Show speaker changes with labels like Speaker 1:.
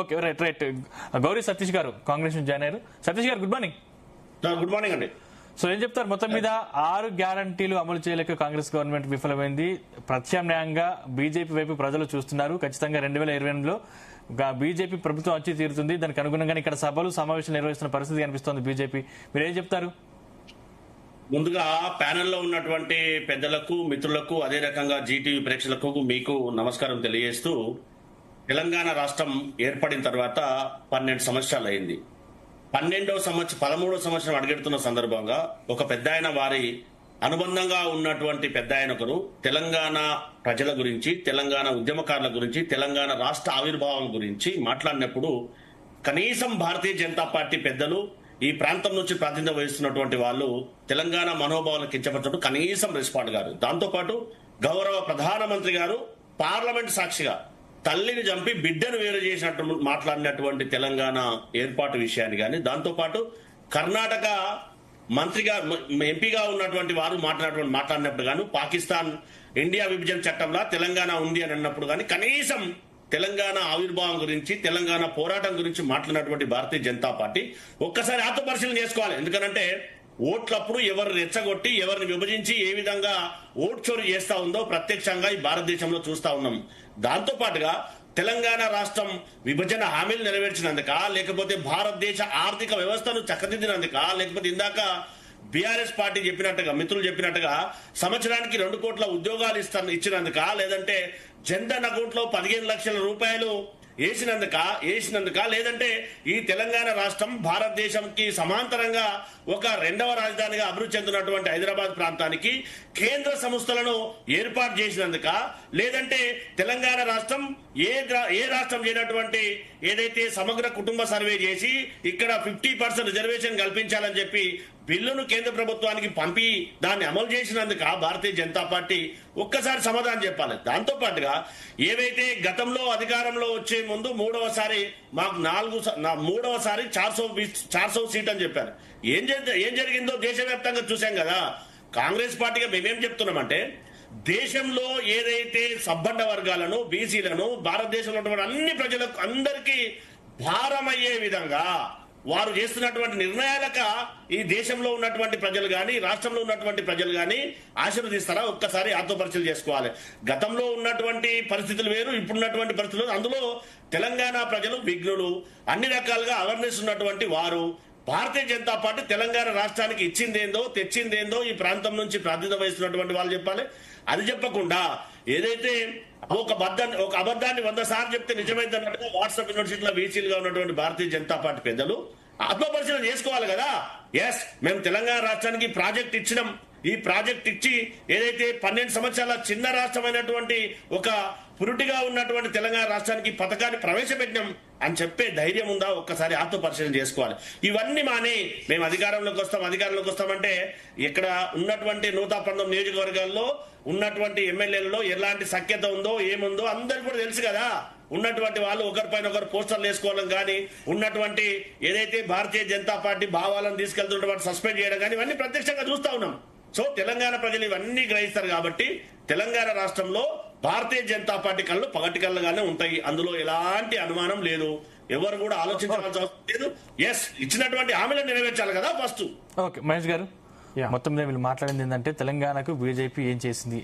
Speaker 1: Okay, right right. Gauri Satish గారు కాంగ్రెస్ నుంచి join అయ్యారు. సతీష్ గారు గుడ్ మార్నింగ్.
Speaker 2: గుడ్ మార్నింగ్ అండి.
Speaker 1: సో ఏం చెప్తారు? మొత్తం మీద 6 గ్యారంటీలు అమలు చేయలేక కాంగ్రెస్ గవర్నమెంట్ విఫలమైంది. ప్రత్యామ్నాయంగా బీజేపీ వైపు ప్రజలు చూస్తున్నారు. ఖచ్చితంగా 2028లో బీజేపీ ప్రభుత్వం వచ్చి తీరుతుంది. దానికి అనుగుణంగా ఇక్కడ సభలు సమావేశాలు నిర్వహిస్తున్న పరిస్థితి కనిపిస్తోంది బీజేపీ. మీరు ఏం చెప్తారు?
Speaker 2: ముందుగా ప్యానెల్లో ఉన్నటువంటి పెద్దలకు, మిత్రులకు, అదే రకంగా జీటీవీ ప్రేక్షకులకు మీకు నమస్కారం తెలియజేస్తూ, తెలంగాణ రాష్ట్రం ఏర్పడిన తర్వాత 12 సంవత్సరాలు అయింది. 13వ సంవత్సరం అడుగెడుతున్న సందర్భంగా ఒక పెద్ద ఆయన, వారి అనుబంధంగా ఉన్నటువంటి పెద్ద ఆయన ఒకరు తెలంగాణ ప్రజల గురించి, తెలంగాణ ఉద్యమకారుల గురించి, తెలంగాణ రాష్ట్ర ఆవిర్భావం గురించి మాట్లాడినప్పుడు కనీసం భారతీయ జనతా పార్టీ పెద్దలు, ఈ ప్రాంతం నుంచి ప్రాతినిధ్యం వహిస్తున్నటువంటి వాళ్ళు తెలంగాణ మనోభావాలను కించపరచడం కనీసం రెస్పాండ్ గారు. దాంతోపాటు గౌరవ ప్రధానమంత్రి గారు పార్లమెంట్ సాక్షిగా తల్లిని చంపి బిడ్డను వేరు చేసినట్టు మాట్లాడినటువంటి తెలంగాణ ఏర్పాటు విషయాన్ని కానీ, దాంతోపాటు కర్ణాటక మంత్రిగా ఎంపీగా ఉన్నటువంటి వారు మాట్లాడినప్పుడు గాను, పాకిస్తాన్ ఇండియా విభజన చట్టంలో తెలంగాణ ఉంది అని అన్నప్పుడు కానీ కనీసం తెలంగాణ ఆవిర్భావం గురించి, తెలంగాణ పోరాటం గురించి మాట్లాడినటువంటి భారతీయ జనతా పార్టీ ఒక్కసారి ఆత్మపరిశీలన చేసుకోవాలి. ఎందుకనంటే ఓట్లప్పుడు ఎవరు రెచ్చగొట్టి, ఎవరిని విభజించి ఏ విధంగా ఓట్ చోరీ చేస్తా ఉందో ప్రత్యక్షంగా ఈ భారతదేశంలో చూస్తా ఉన్నాం. దాంతో పాటుగా తెలంగాణ రాష్ట్రం విభజన హామీలు నెరవేర్చినందుక, లేకపోతే భారతదేశ ఆర్థిక వ్యవస్థను చక్కదిద్దినందుక, లేకపోతే ఇందాక బీఆర్ఎస్ పార్టీ చెప్పినట్టుగా, మిత్రులు చెప్పినట్టుగా సంవత్సరానికి 2 కోట్ల ఉద్యోగాలు ఇచ్చినందుక, లేదంటే జన్ధన్ అకౌంట్ లో 15 లక్షల రూపాయలు వేసినందుక, లేదంటే ఈ తెలంగాణ రాష్ట్రం భారతదేశంకి సమాంతరంగా ఒక 2వ రాజధానిగా అభివృద్ధి చెందినటువంటి హైదరాబాద్ ప్రాంతానికి కేంద్ర సంస్థలను ఏర్పాటు చేసినందుక, లేదంటే తెలంగాణ రాష్ట్రం ఏ రాష్ట్రం చేయనటువంటి ఏదైతే సమగ్ర కుటుంబ సర్వే చేసి ఇక్కడ 50% రిజర్వేషన్ కల్పించాలని చెప్పి బిల్లును కేంద్ర ప్రభుత్వానికి పంపి దాన్ని అమలు చేసినందుక భారతీయ జనతా పార్టీ ఒక్కసారి సమాధానం చెప్పాలి. దాంతో పాటుగా ఏవైతే గతంలో అధికారంలో వచ్చే ముందు మూడవసారి 400 సీట్ అని చెప్పారు. ఏం జరిగిందో దేశవ్యాప్తంగా చూసాం కదా. కాంగ్రెస్ పార్టీగా మేమేం చెప్తున్నామంటే, దేశంలో ఏదైతే సబ్బండ వర్గాలను, బీసీలను, భారతదేశంలో ఉన్నటువంటి అన్ని ప్రజలకు అందరికీ భారమయ్యే విధంగా వారు చేస్తున్నటువంటి నిర్ణయాలకు ఈ దేశంలో ఉన్నటువంటి ప్రజలు కానీ, రాష్ట్రంలో ఉన్నటువంటి ప్రజలు కానీ ఆశీర్వదిస్తారా? ఒక్కసారి ఆత్మపరిశీలన చేసుకోవాలి. గతంలో ఉన్నటువంటి పరిస్థితులు వేరు, ఇప్పుడున్నటువంటి పరిస్థితులు. అందులో తెలంగాణ ప్రజలు విఘ్నులు, అన్ని రకాలుగా అవేర్నెస్ ఉన్నటువంటి వారు. భారతీయ జనతా పార్టీ తెలంగాణ రాష్ట్రానికి ఇచ్చిందేందో, తెచ్చిందేందో ఈ ప్రాంతం నుంచి ప్రాతినిధ్యం వహిస్తున్నటువంటి వాళ్ళు చెప్పాలి. అది చెప్పకుండా ఏదైతే ఒక అబద్ధాన్ని 100 సార్లు చెప్తే నిజమైంది అన్నట్టుగా వాట్సాప్ యూనివర్సిటీలో వీసీలుగా ఉన్నటువంటి భారతీయ జనతా పార్టీ పెద్దలు ఆత్మపరిశీలన చేసుకోవాలి కదా. ఎస్, మేము తెలంగాణ రాష్ట్రానికి ప్రాజెక్ట్ ఇచ్చినాం. ఈ ప్రాజెక్ట్ ఇచ్చి ఏదైతే 12 సంవత్సరాల చిన్న రాష్ట్రమైనటువంటి ఒక పురుటిగా ఉన్నటువంటి తెలంగాణ రాష్ట్రానికి పథకాన్ని ప్రవేశపెట్టినాం అని చెప్పే ధైర్యం ఉందా? ఒక్కసారి ఆత్మపరిశీలన చేసుకోవాలి. ఇవన్నీ మానే మేము అధికారంలోకి వస్తామంటే ఇక్కడ ఉన్నటువంటి 119 నియోజకవర్గాల్లో ఉన్నటువంటి ఎమ్మెల్యేలలో ఎలాంటి సఖ్యత ఉందో, ఏముందో అందరికి కూడా తెలుసు కదా. ఉన్నటువంటి వాళ్ళు ఒకరిపైన ఒకరు పోస్టర్లు వేసుకోవడం కానీ, ఉన్నటువంటి ఏదైతే భారతీయ జనతా పార్టీ భావాలను తీసుకెళ్తున్నటువంటి సస్పెండ్ చేయడం కానీ ఇవన్నీ ప్రత్యక్షంగా చూస్తా ఉన్నాం. సో తెలంగాణ ప్రజలు ఇవన్నీ గ్రహిస్తారు కాబట్టి తెలంగాణ రాష్ట్రంలో భారతీయ జనతా పార్టీ కళ్ళు పగటి కళ్ళగానే ఉంటాయి. అందులో ఎలాంటి అనుమానం లేదు. ఎవరు కూడా ఆలోచించాల్సిన అవసరం లేదు. ఎస్, ఇచ్చినటువంటి హామీలను నెరవేర్చాలి కదా ఫస్ట్.
Speaker 1: ఓకే, మహేష్ గారు, మొత్తం మీద వీళ్ళు మాట్లాడింది ఏంటంటే తెలంగాణకు బీజేపీ ఏం చేసింది